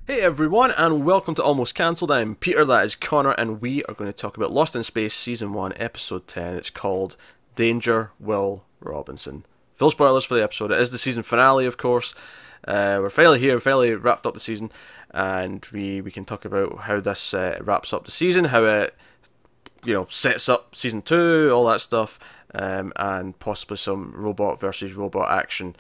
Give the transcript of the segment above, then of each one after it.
Hey everyone, and welcome to Almost Cancelled. I'm Peter, that is Connor, and we are going to talk about Lost in Space Season 1, Episode 10. It's called Danger, Will Robinson. Full spoilers for the episode. It is the season finale, of course. We're finally here, finally wrapped up the season, and we can talk about how this wraps up the season, how it sets up Season 2, all that stuff, and possibly some robot versus robot action.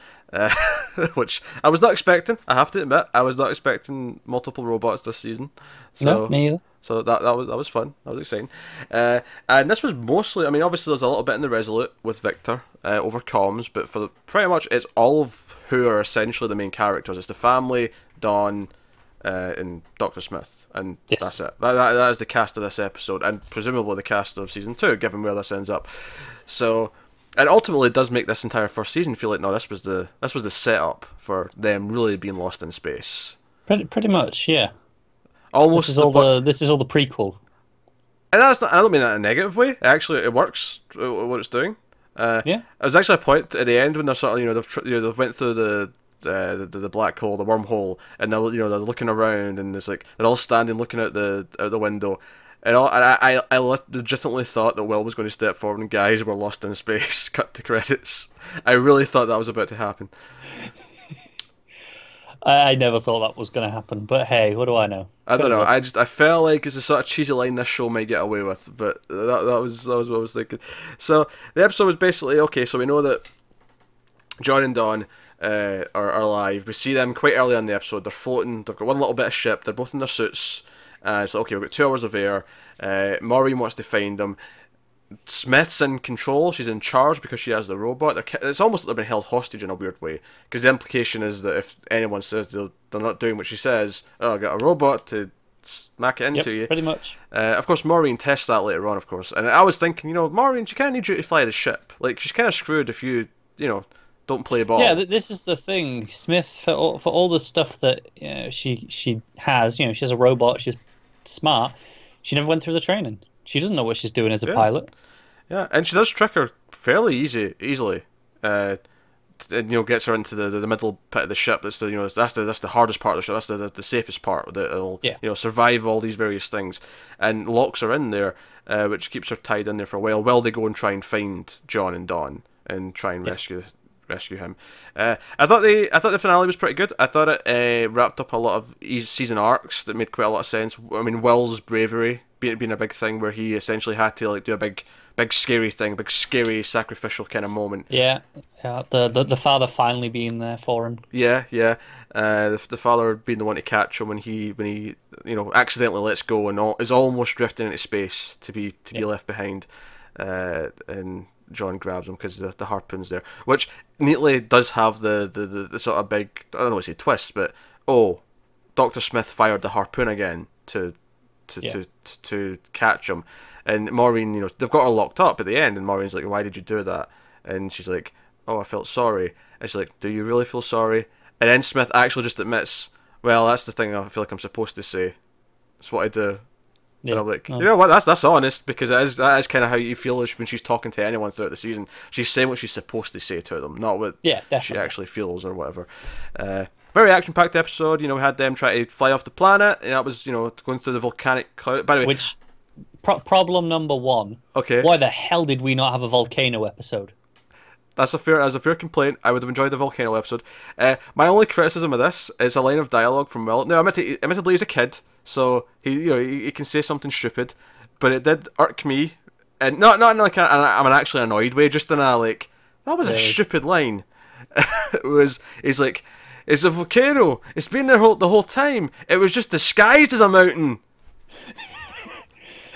Which I was not expecting. I have to admit, I was not expecting multiple robots this season. So, No, me either. So that was fun. That was exciting. And this was mostly. I mean, obviously, there's a little bit in the Resolute with Victor over comms, but pretty much it's all of who are essentially the main characters. It's the family, Dawn, and Dr. Smith, and Yes. that's it. That is the cast of this episode, and presumably the cast of season 2, given where this ends up. So. And ultimately, it does make this entire first season feel like, no, this was the setup for them really being lost in space. Pretty much, yeah. Almost This is all the prequel. and that's not, I don't mean that in a negative way. Actually, it works what it's doing. Yeah. There's actually a point at the end when they're sort of they've went through the black hole, the wormhole, and they're they're looking around, and it's like they're all standing looking out the window. And I legitimately thought that Will was going to step forward and guys were lost in space. Cut to credits. I really thought that was about to happen. I never thought that was going to happen, but hey, what do I know? I don't know. I felt like it's a sort of cheesy line this show might get away with, but that was what I was thinking. So the episode was basically okay. So we know that John and Dawn are alive. We see them quite early in the episode. They're floating. They've got one little bit of ship. They're both in their suits. So okay, we've got 2 hours of air. Maureen wants to find them. Smith's in control. She's in charge because she has the robot. It's almost like they've been held hostage in a weird way. Because the implication is that if anyone says they're not doing what she says, oh, I got a robot to smack it into you. Pretty much. Of course, Maureen tests that later on, of course. And I was thinking, Maureen, she kind of needs you to fly the ship. Like, she's kind of screwed if you don't play ball. Yeah, this is the thing. Smith, for all the stuff that she has, she has a robot, she's smart. She never went through the training. She doesn't know what she's doing as a pilot. Yeah, and she does trick her fairly easily. And, gets her into the middle pit of the ship. That's the hardest part of the ship. That's the safest part. That'll survive all these various things, and locks her in there, which keeps her tied in there for a while. While they go and try and find John and Dawn and try and rescue him. I thought the finale was pretty good. I thought it wrapped up a lot of season arcs that made quite a lot of sense. I mean, Will's bravery being a big thing, where he essentially had to do a big scary thing, a big scary sacrificial kind of moment. Yeah. The father finally being there for him. Yeah. The father being the one to catch him when he accidentally lets go and is almost drifting into space to be left behind, and John grabs him because the harpoon's there, which neatly does have the sort of big, I don't know what to say, twist, but Dr. Smith fired the harpoon again to catch him, and Maureen, they've got her locked up at the end, and Maureen's like, why did you do that? And she's like, oh, I felt sorry. And she's like, do you really feel sorry? And then Smith actually just admits, well, that's the thing I feel like I'm supposed to say. That's what I do. Yeah. And I'm like, you know what? That's honest, because that is kind of how you feel when she's talking to anyone throughout the season. She's saying what she's supposed to say to them, not what she actually feels or whatever. Very action-packed episode. We had them try to fly off the planet, and that was going through the volcanic cloud. By the way, which problem number one. Okay. Why the hell did we not have a volcano episode? That's a fair complaint. I would have enjoyed the volcano episode. My only criticism of this is a line of dialogue from Will. Now, admittedly, he's a kid, so he can say something stupid, but it did irk me, and not in like I'm actually annoyed way, just in a like, that was a stupid line. He's like, it's a volcano. It's been there the whole time. It was just disguised as a mountain.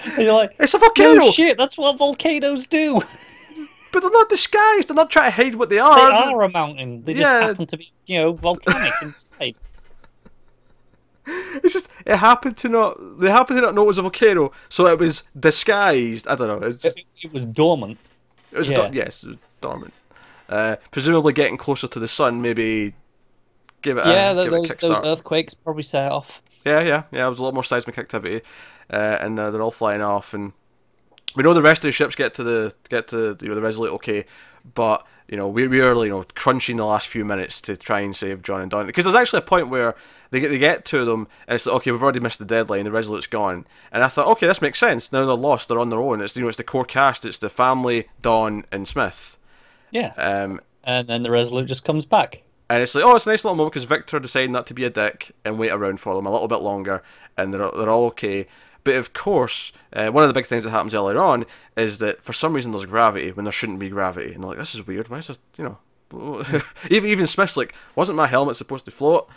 And you're like, it's a volcano. No shit, that's what volcanoes do. But they're not disguised. They're not trying to hide what they are. They are a mountain. They just happen to be, volcanic inside. It's just they happened to not know it was a volcano, so it was disguised. I don't know. It was dormant. It was yes, it was dormant. Presumably getting closer to the sun, maybe give it those earthquakes probably set it off. Yeah. It was a lot more seismic activity, and they're all flying off, and we know the rest of the ships get to the the Resolute okay, but we are crunching the last few minutes to try and save John and Don, because there's actually a point where they get to them and it's like, okay, we've already missed the deadline, the Resolute's gone, and I thought, okay, this makes sense. Now they're lost, they're on their own. It's it's the core cast, it's the family, Don and Smith. Yeah. And then the Resolute just comes back. And it's like, oh, it's a nice little moment because Victor decided not to be a dick and wait around for them a little bit longer, and they're all okay. But of course, one of the big things that happens earlier on is that for some reason there's gravity when there shouldn't be gravity, and they're like, this is weird. Why is this? Even Smith's like, wasn't my helmet supposed to float?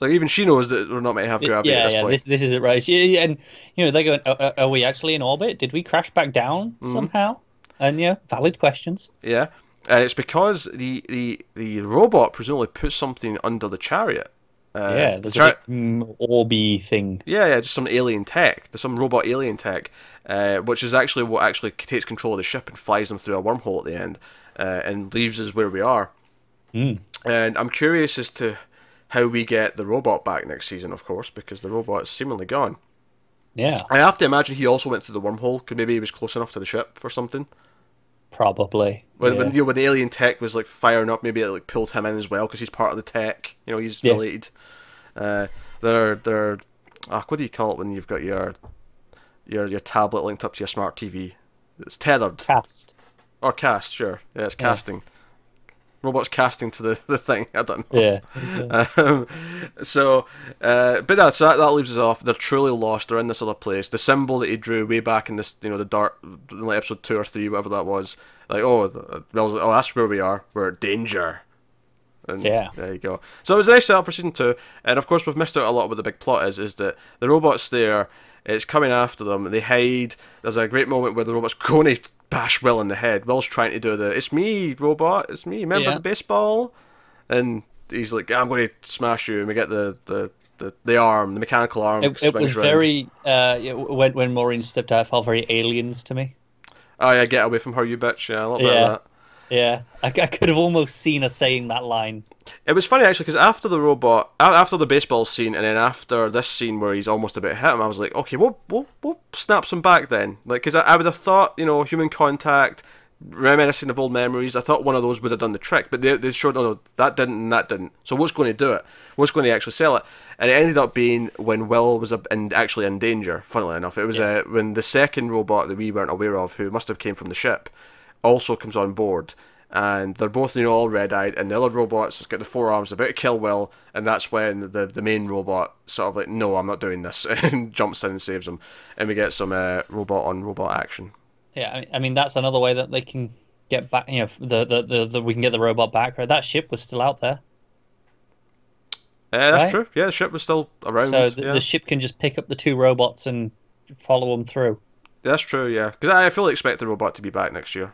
Like, even she knows that we're not meant to have gravity at this point. This is it, right? Yeah, and they go, are we actually in orbit? Did we crash back down somehow? And valid questions. Yeah. And it's because the robot presumably put something under the chariot. There's a big orby thing. Yeah, just some alien tech. There's some robot alien tech, which is actually what actually takes control of the ship and flies them through a wormhole at the end, and leaves us where we are. And I'm curious as to how we get the robot back next season, of course, because the robot is seemingly gone. Yeah. I have to imagine he also went through the wormhole, because maybe he was close enough to the ship or something. Probably. When the alien tech was like firing up, maybe it like pulled him in as well because he's part of the tech. He's related. They're what do you call it when you've got your tablet linked up to your smart TV? It's tethered. Cast. Or cast, sure. Yeah, it's casting. Robots casting to the thing. I don't know. Yeah. But that leaves us off. They're truly lost. They're in this other place. The symbol that he drew way back in this, the dark, like episode 2 or 3, whatever that was. Like, that's where we are. We're in danger. And yeah. There you go. So it was a nice setup for season 2, and of course we've missed out a lot. What the big plot is that the robot's there. It's coming after them. They hide. There's a great moment where the robot's going to bash Will in the head. Will's trying to do "It's me, robot. It's me. Remember the baseball?" And he's like, "I'm going to smash you." And we get the arm, the mechanical arm. It was very when Maureen stepped out, it felt very Aliens to me. Oh yeah, get away from her, you bitch. Yeah, a little bit of that. Yeah, I could have almost seen her saying that line. It was funny actually because after the robot, after the baseball scene, and then after this scene where he's almost about to hit him, I was like, okay, we'll snap some back then. Like, because I would have thought, human contact, reminiscing of old memories. I thought one of those would have done the trick, but they showed, no, that didn't, and that didn't. So what's going to do it? What's going to actually sell it? And it ended up being when Will was actually in danger. Funnily enough, it was when the second robot that we weren't aware of, who must have came from the ship, also comes on board. And they're both, all red-eyed, and the other robot's got the forearms about to kill Will, and that's when the main robot sort of like, no, I'm not doing this, and jumps in and saves him, and we get some robot-on-robot action. Yeah, I mean that's another way that they can get back. We can get the robot back. Right, that ship was still out there. That's true. Yeah, the ship was still around. So the ship can just pick up the two robots and follow them through. That's true. Yeah, because I fully expect the robot to be back next year.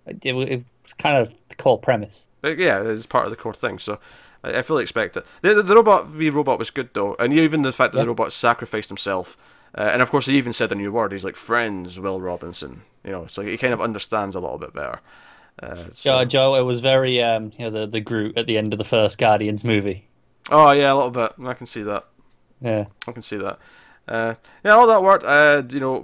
It was kind of the core premise. Yeah, it's part of the core thing, so I fully expect it. The robot v robot was good though, and even the fact that the robot sacrificed himself, and of course he even said a new word. He's like, "Friends, Will Robinson." So he kind of understands a little bit better. Joe, it was very the Groot at the end of the first Guardians movie. Oh yeah, a little bit. I can see that. Yeah, I can see that. All that worked.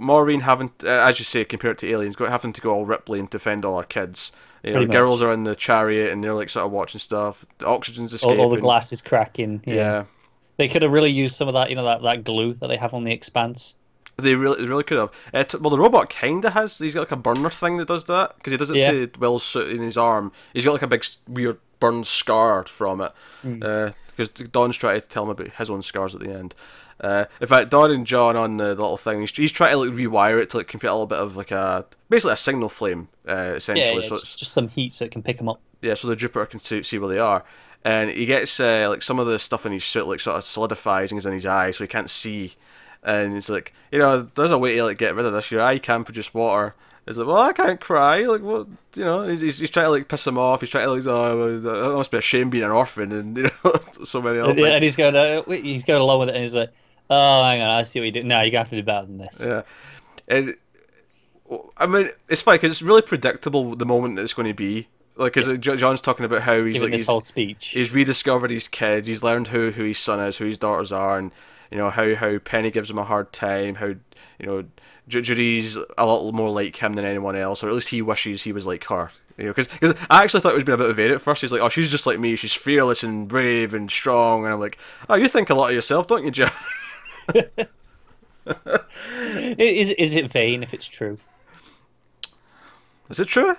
Maureen having, as you say, compared to Aliens, having to go all Ripley and defend all our kids. Girls are in the chariot and they're like sort of watching stuff. The oxygen's escaping. All the glass is cracking. Yeah. They could have really used some of that, that glue that they have on the Expanse. They really could have. Well, the robot kind of has. He's got like a burner thing that does that because he does it to Will's suit in his arm. He's got like a big weird burn scar from it. Because Don's trying to tell him about his own scars at the end. In fact, Don and John on the little thing, he's trying to like rewire it to like convert a little bit of like basically a signal flame, essentially. Yeah, so it's just some heat so it can pick them up. Yeah, so the Jupiter can see where they are, and he gets like some of the stuff in his suit like sort of solidifies and is in his eye, so he can't see. And it's like, there's a way to like get rid of this. Your eye can produce water. It's like, well, I can't cry. Like, what? He's trying to like piss him off. He's trying to like, that must be a shame being an orphan, and so many other things. And he's going along with it, and he's like, oh, hang on, I see what you did. No, you have to do better than this. Yeah, and I mean, it's funny because it's really predictable the moment that it's going to be. Like, because John's talking about how he's whole speech. He's rediscovered his kids. He's learned who his son is, who his daughters are, and how Penny gives him a hard time, how Judy's a little more like him than anyone else, or at least he wishes he was like her. Because I actually thought it was being a bit of a variant at first. He's like, oh, she's just like me. She's fearless and brave and strong. And I'm like, oh, you think a lot of yourself, don't you, Joe? Is it vain if it's true? Is it true?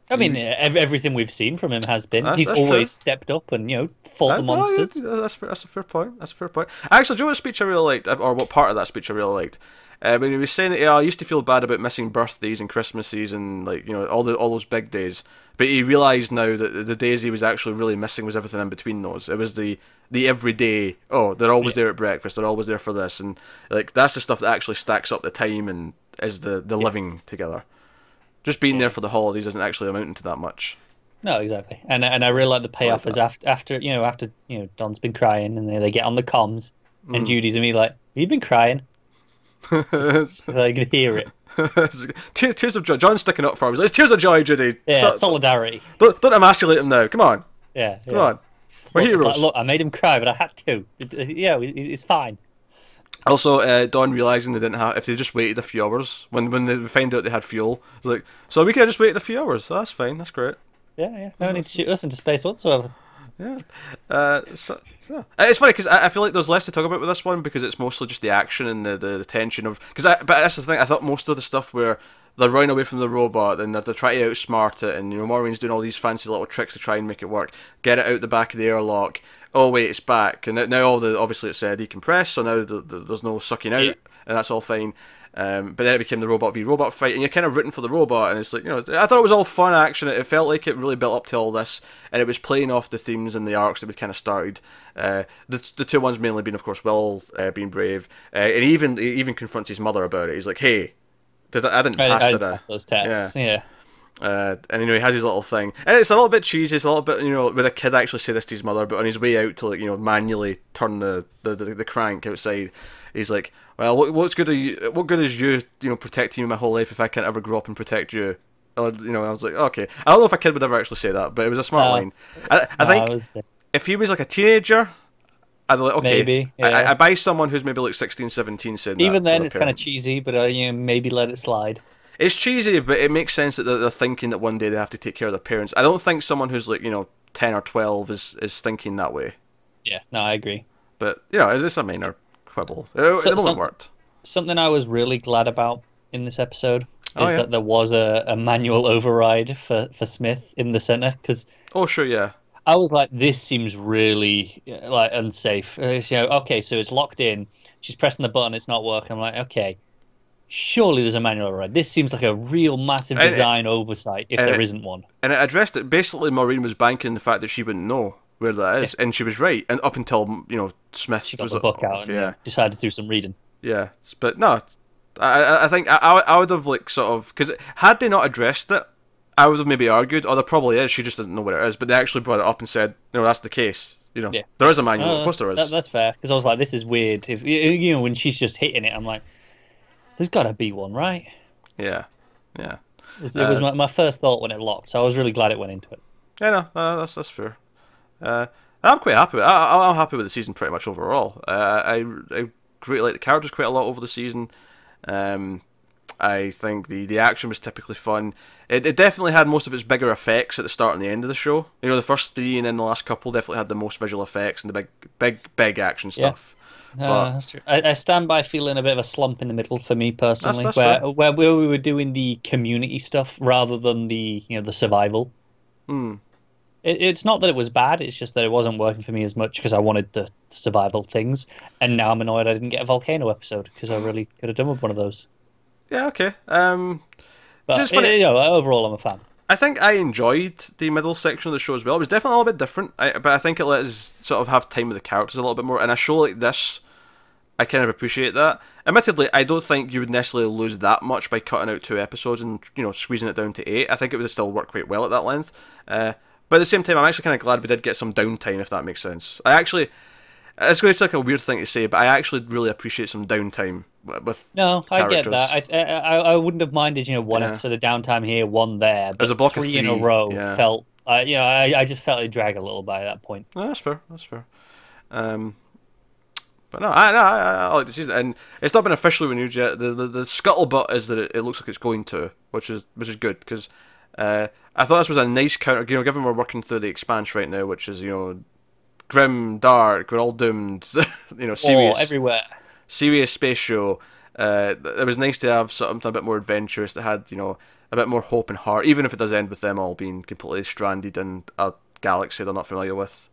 I mean, everything we've seen from him has been. He's always true. Stepped up and fought the monsters. That's a fair point. That's a fair point. Actually, do you know what speech I really liked, or what part of that speech I really liked? When he was saying that, I used to feel bad about missing birthdays and Christmases and all those big days, but he realised now that the days he was actually really missing was everything in between those. It was the everyday. Oh, they're always there at breakfast. They're always there for this, and that's the stuff that actually stacks up the time and is the living together. Just being there for the holidays isn't actually amounting to that much. No, exactly. And I really like the payoff is after Don's been crying and they get on the comms and Judy's and me like, have you been crying? So I can hear it. Tears of joy. John's sticking up for him. He's like, it's tears of joy, Judy. Yeah, solidarity. Don't emasculate him now. Come on. Yeah. Come on. We're heroes. Like, look, I made him cry, but I had to. Yeah, it's fine. Also, Dawn realising they didn't have, if they just waited a few hours, when they find out they had fuel, it's like, so we could have just waited a few hours, so that's fine, that's great. Yeah, no need to shoot us into space whatsoever. Yeah. So. It's funny, because I feel like there's less to talk about with this one, because it's mostly just the action and the tension of, but that's the thing, I thought most of the stuff where they're running away from the robot and they're trying to outsmart it, and Maureen's doing all these fancy little tricks to try and make it work, get it out the back of the airlock, oh wait, it's back, and now obviously it's decompressed, so now there's no sucking out, and that's all fine. But then it became the robot v robot fight, and you're kind of rooting for the robot, and it's like, I thought it was all fun action. It felt like it really built up to all this, and it was playing off the themes and the arcs that we kind of started. The two ones mainly being, of course, Will being brave, and he even confronts his mother about it. He's like, hey, I didn't pass those tests. Yeah. And he has his little thing, and it's a little bit cheesy. It's a little bit, with a kid actually say this to his mother, but on his way out to manually turn the crank outside, he's like, well, what good is you protecting me my whole life if I can't ever grow up and protect you? I was like, okay, I don't know if a kid would ever actually say that, but it was a smart line. I think if he was like a teenager, I'd be like, okay, maybe, yeah. I buy someone who's maybe like 16, 17 saying even that then it's kind of cheesy, but maybe let it slide. It's cheesy, but it makes sense that they're thinking that one day they have to take care of their parents. I don't think someone who's like 10 or 12 is thinking that way. Yeah, no, I agree. But is this a minor quibble? It won't work. Something I was really glad about in this episode is that there was a manual override for Smith in the center, because I was like, this seems really unsafe. Okay, so it's locked in. She's pressing the button, it's not working. I'm like, okay. Surely there's a manual override. This seems like a real massive design oversight if there isn't one. And it addressed it. Basically, Maureen was banking the fact that she wouldn't know where that is, and she was right. And up until Smith got the book out and decided to do some reading. Yeah, but no, I think I would have sort of, because had they not addressed it, I would have maybe argued, oh, there probably is. She just doesn't know what it is. But they actually brought it up and said, no, that's the case. There is a manual. Of course there is. That's fair, because I was like, this is weird. If when she's just hitting it, I'm like, there's got to be one, right? Yeah. It was my first thought when it locked, so I was really glad it went into it. Yeah, no, that's fair. I'm quite happy with it. I'm happy with the season pretty much overall. I greatly like the characters quite a lot over the season. I think the action was typically fun. It definitely had most of its bigger effects at the start and the end of the show. The first three and then the last couple definitely had the most visual effects and the big action stuff. That's true. I stand by feeling a bit of a slump in the middle for me personally, that's where we were doing the community stuff rather than the the survival. It's not that it was bad; it's just that it wasn't working for me as much because I wanted the survival things, and now I'm annoyed I didn't get a volcano episode because I really could have done with one of those. Yeah, okay. But just overall, I'm a fan. I think I enjoyed the middle section of the show as well. It was definitely a little bit different, but I think it let us sort of have time with the characters a little bit more. And a show like this, I kind of appreciate that. Admittedly, I don't think you would necessarily lose that much by cutting out 2 episodes and squeezing it down to 8. I think it would still work quite well at that length. But at the same time, I'm actually kind of glad we did get some downtime, if that makes sense. It's going to sound like a weird thing to say, but I actually really appreciate some downtime with characters. I get that. I wouldn't have minded, one episode of downtime here, one there, but there's a block 3 of 3 in a row felt, I just felt it drag a little by that point. No, that's fair. But no, I like the season, and it's not been officially renewed yet. The scuttlebutt is that it looks like it's going to, which is good because I thought this was a nice counter. Given we're working through the Expanse right now, which is grim, dark, we're all doomed. Serious everywhere. Serious space show. It was nice to have something a bit more adventurous that had a bit more hope and heart, even if it does end with them all being completely stranded in a galaxy they're not familiar with.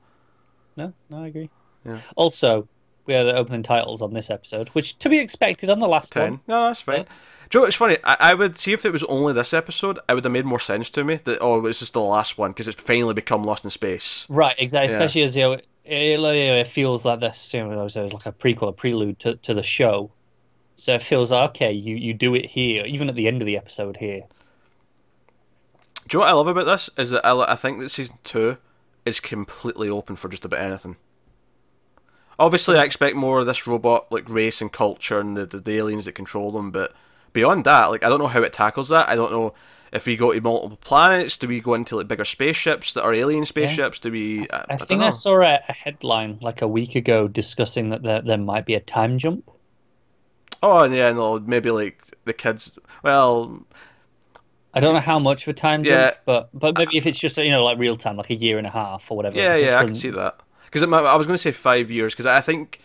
No, I agree. Yeah. Also, we had opening titles on this episode, which to be expected on the last 10. one. No, that's fine. Do you know, it's funny. I would see if it was only this episode, it would have made more sense to me that it was just the last one because it's finally become Lost in Space. Right, exactly. Yeah. Especially as it feels like this. It was like a prequel, a prelude to the show. So it feels like, okay, you do it here, even at the end of the episode here. Do you know what I love about this is that I think that season 2 is completely open for just about anything. Obviously, I expect more of this robot race and culture and the aliens that control them, but beyond that, I don't know how it tackles that. I don't know if we go to multiple planets. Do we go into bigger spaceships that are alien spaceships? Do we? I think I saw a headline a week ago discussing that there might be a time jump. Oh yeah, no, maybe the kids. Well, I don't know how much of a time jump, but maybe if it's just real time, a year and a half or whatever. Yeah, I can see that. Because I was going to say 5 years, because I think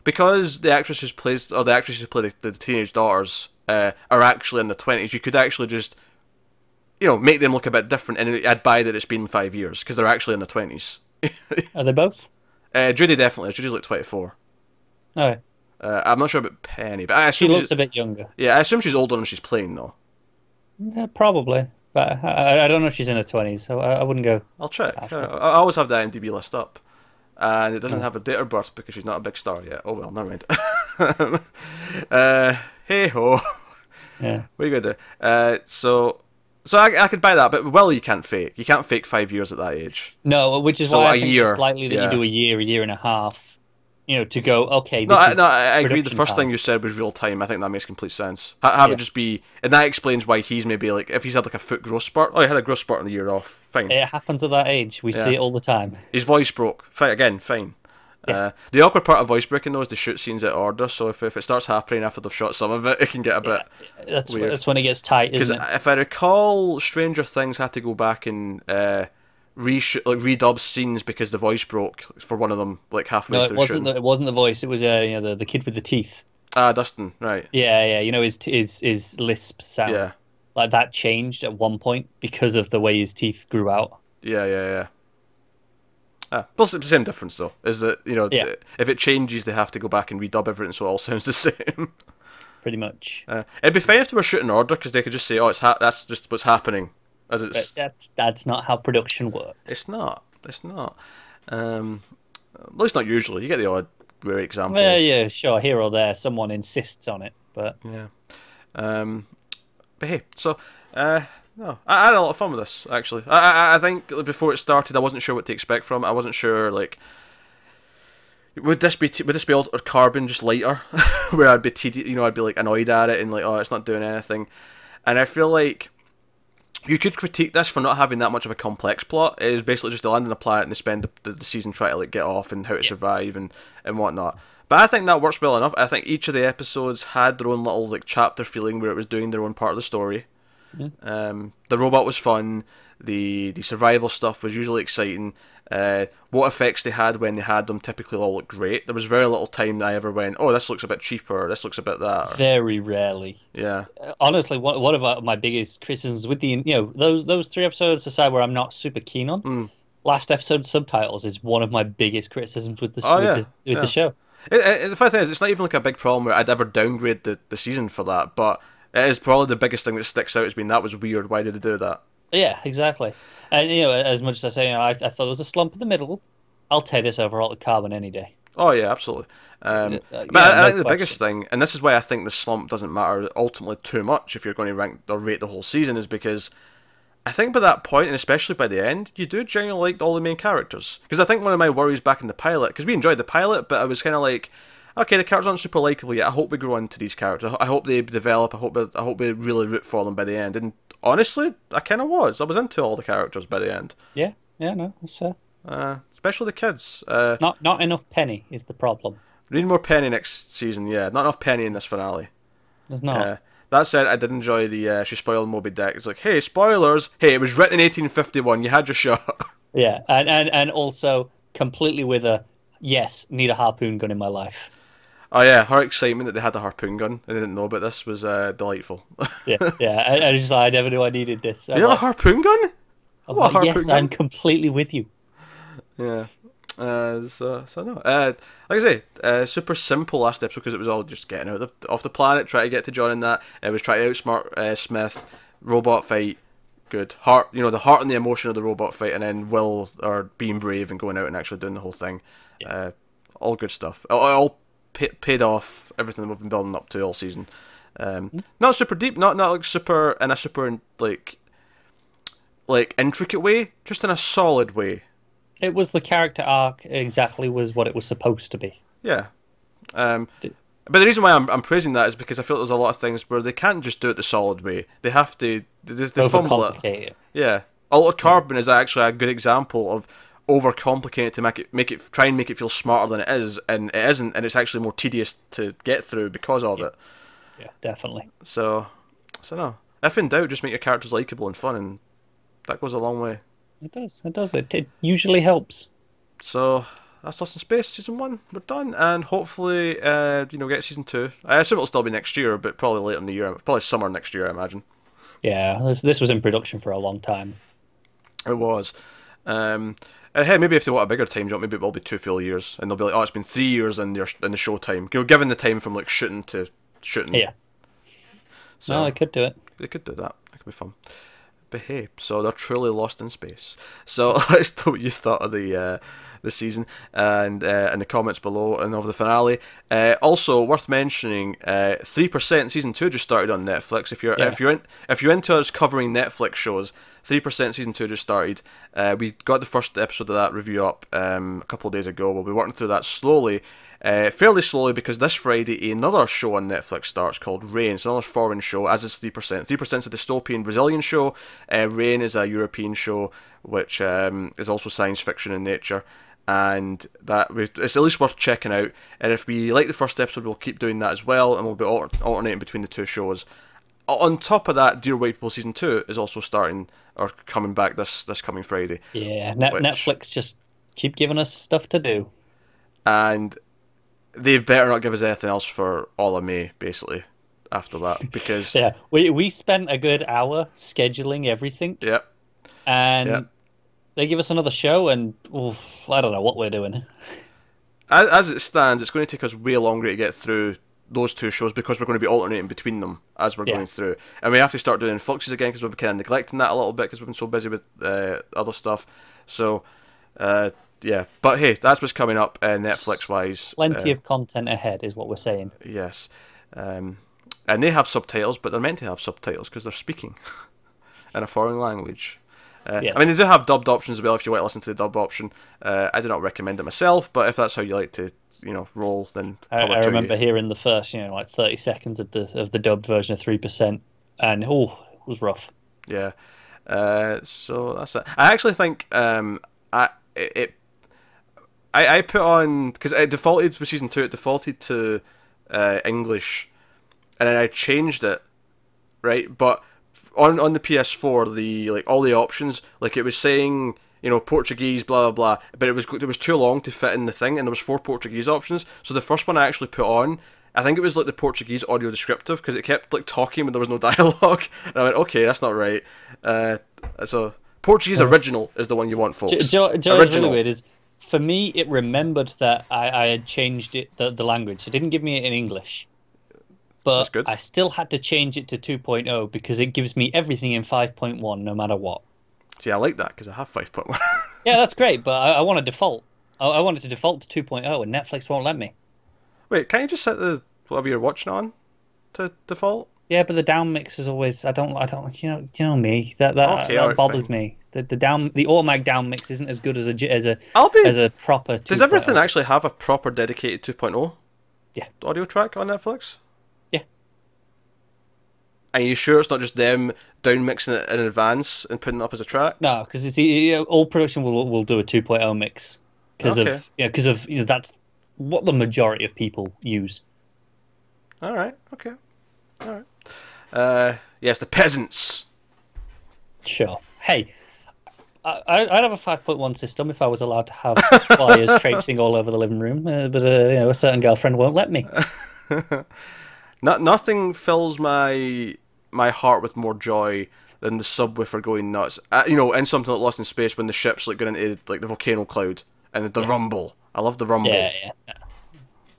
because the actress who play the teenage daughters are actually in the 20s, you could actually just make them look a bit different, and I'd buy that it's been 5 years because they're actually in the 20s. Are they both? Judy definitely. Judy's 24. Oh. I'm not sure about Penny, but I assume she looks a bit younger. Yeah, I assume she's older than she's playing though. Yeah, probably, but I don't know if she's in her 20s, so I wouldn't go. I'll check. I always have the IMDb list up. And it doesn't have a date of birth because she's not a big star yet. Oh well, never mind. Hey ho. Yeah. What are you gonna do? So I could buy that, but Will you can't fake. You can't fake 5 years at that age. No, which is why I think it's likely that you do a year and a half. To go, okay, I agree. The first thing you said was real time. I think that makes complete sense. Have it just be, and that explains why he's maybe if he's had a foot growth spurt. Oh, he had a growth spurt in the year off. Fine. It happens at that age. We see it all the time. His voice broke. Fine. Yeah. The awkward part of voice breaking though is the shoot scenes out of order. So if it starts happening after they've shot some of it, it can get a bit. Weird. That's when it gets tight, isn't it? Because if I recall, Stranger Things had to go back and redub scenes because the voice broke for one of them halfway through shooting. It wasn't the voice. It was the kid with the teeth. Dustin, right? Yeah. His lisp sound. Yeah. That changed at one point because of the way his teeth grew out. Yeah. Plus, it's the same difference though. Is that if it changes, they have to go back and redub everything so it all sounds the same. Pretty much. It'd be fine if they were shooting order because they could just say, "Oh, that's just what's happening." That's not how production works. It's not. At least not usually. You get the odd rare example. Yeah, sure. Here or there, someone insists on it, but yeah. But hey, so no, I had a lot of fun with this. Actually, I think before it started, I wasn't sure what to expect from it. I wasn't sure would this be altered carbon just lighter, where I'd be I'd be annoyed at it and oh, it's not doing anything, and I feel like. You could critique this for not having that much of a complex plot. It is basically just they land on a planet and they spend the season trying to get off and how to survive and whatnot. But I think that works well enough. I think each of the episodes had their own little chapter feeling where it was doing their own part of the story. The robot was fun. The survival stuff was usually exciting. What effects they had when they had them typically all looked great. There was very little time that I ever went, oh, this looks a bit cheaper, this looks a bit that. Very rarely. Yeah. Honestly, one of my biggest criticisms with the those 3 episodes aside where I'm not super keen on, last episode subtitles is one of my biggest criticisms with the show. The funny thing is, it's not even a big problem where I'd ever downgrade the season for that, but it is probably the biggest thing that sticks out as being that was weird. Why did they do that? Yeah, exactly. And as much as I say, I thought there was a slump in the middle. I'll take this over Altered Carbon any day. Oh yeah, absolutely. But I think the biggest thing, and this is why I think the slump doesn't matter ultimately too much if you're going to rank or rate the whole season, is because I think by that point, and especially by the end, you do genuinely like all the main characters. Because I think one of my worries back in the pilot, because we enjoyed the pilot, but I was kind of okay, the characters aren't super likable yet. I hope we grow into these characters. I hope they develop. I hope we really root for them by the end. And honestly, I kind of was. I was into all the characters by the end. Yeah, no, that's especially the kids. Not enough Penny is the problem. We need more Penny next season. Yeah, not enough Penny in this finale. There's not. That said, I did enjoy the she spoiled Moby Dick. It's like, hey, spoilers. Hey, it was written in 1851. You had your shot. Yeah, and also completely with a yes, need a harpoon gun in my life. Oh yeah, her excitement that they had a harpoon gun and they didn't know about this was delightful. yeah. I just I never knew I needed this. You have a harpoon gun? Yes, I'm completely with you. Yeah. So no. Like I say, super simple last episode because it was all just getting out off the planet, trying to get to John in that. It was trying to outsmart Smith, robot fight, good. Heart, the heart and the emotion of the robot fight, and then Will or being brave and going out and actually doing the whole thing. Yeah. All good stuff. All paid off everything we've been building up to all season. Not super deep, not like super in a super like intricate way, just in a solid way. It was the character arc exactly was what it was supposed to be. Yeah. But the reason why I'm praising that is because I feel there's a lot of things where they can't just do it the solid way. They have to they fumble it. Yeah. Altered Carbon is actually a good example of overcomplicating it to make it try and make it feel smarter than it is, and it isn't, and it's actually more tedious to get through because of it. Yeah, definitely. So no. If in doubt, just make your characters likable and fun, and that goes a long way. It does. It usually helps. So that's Lost in Space season 1. We're done, and hopefully, get season 2. I assume it'll still be next year, but probably later in the year, probably summer next year, I imagine. Yeah, this was in production for a long time. It was. Hey, maybe if they want a bigger time jump, maybe it will be 2 full years, and they'll be like, "Oh, it's been 3 years in the show time." Given the time from like shooting to shooting. Yeah. So no, they could do it. They could do that. That could be fun. But hey, so they're truly lost in space. So let's know what you thought of the season and in the comments below and of the finale. Also worth mentioning, 3% season 2 just started on Netflix. If you're into us covering Netflix shows, 3% season 2 just started. We got the first episode of that review up a couple of days ago. We'll be working through that slowly. Fairly slowly, because this Friday another show on Netflix starts called Rain. It's another foreign show, as is 3%. 3% is a dystopian Brazilian show. Rain is a European show, which is also science fiction in nature. And it's at least worth checking out. And if we like the first episode, we'll keep doing that as well, and we'll be alternating between the two shows. On top of that, Dear White People Season 2 is also starting, or coming back this coming Friday. Yeah, Netflix just keep giving us stuff to do. And they better not give us anything else for all of May, basically, after that, because... Yeah, we spent a good hour scheduling everything. Yep. And they give us another show, and I don't know what we're doing. As it stands, it's going to take us way longer to get through those two shows, because we're going to be alternating between them as we're going through. And we have to start doing Fluxes again, because we've been kind of neglecting that a little bit, because we've been so busy with other stuff. So... yeah, but hey, that's what's coming up Netflix-wise. Plenty of content ahead is what we're saying. Yes. And they have subtitles, but they're meant to have subtitles because they're speaking in a foreign language. I mean, they do have dubbed options as well if you want to listen to the dub option. I do not recommend it myself, but if that's how you like to, roll, then I remember hearing the first, 30 seconds of the dubbed version of 3%, and it was rough. Yeah. So that's it. I actually think I put on, because it defaulted with season 2. It defaulted to English, and then I changed it, right? But on the PS4, all the options, like it was saying, Portuguese, blah blah blah, but it was too long to fit in the thing, and there was 4 Portuguese options. So the first one I actually put on, I think it was like the Portuguese audio descriptive, because it kept like talking when there was no dialogue, and I went, okay, that's not right. So Portuguese original is the one you want, folks. Joe's really weird is, for me, it remembered that I had changed the language. It didn't give me it in English. But I still had to change it to 2.0 because it gives me everything in 5.1 no matter what. See, I like that because I have 5.1. Yeah, that's great, but I want a default. I want it to default to 2.0, and Netflix won't let me. Wait, can't you just set whatever you're watching on to default? Yeah, but the down mix is always. I don't. You know me. That bothers me. The automatic down mix isn't as good as a proper. Does everything actually have a proper dedicated 2.0? Yeah. Audio track on Netflix? Yeah. Are you sure it's not just them down mixing it in advance and putting it up as a track? No, because all production will do a 2.0 mix because of that's what the majority of people use. All right. Okay. All right. Yes, the peasants. Sure. Hey, I'd have a 5.1 system if I was allowed to have flyers traipsing all over the living room, but a certain girlfriend won't let me. Nothing fills my heart with more joy than the subwoofer going nuts. In something like Lost in Space when the ship's like going into like the volcano cloud and the rumble. I love the rumble. Yeah.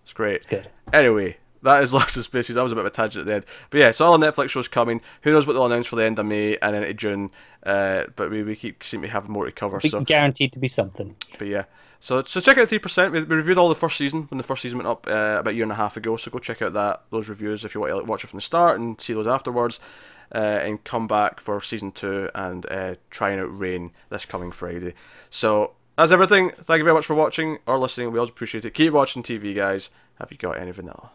It's great. It's good. Anyway, that is Lost in Space. That was a bit of a tangent at the end. But yeah, so all the Netflix shows coming. Who knows what they'll announce for the end of May and into June. But we seem to have more to cover. So guaranteed to be something. But yeah. So check out 3%. We reviewed all the first season when the first season went up about a year and a half ago. So go check out those reviews if you want to watch it from the start and see those afterwards. And come back for season 2 and try and outrain this coming Friday. So that's everything. Thank you very much for watching or listening. We always appreciate it. Keep watching TV, guys. Have you got any vanilla?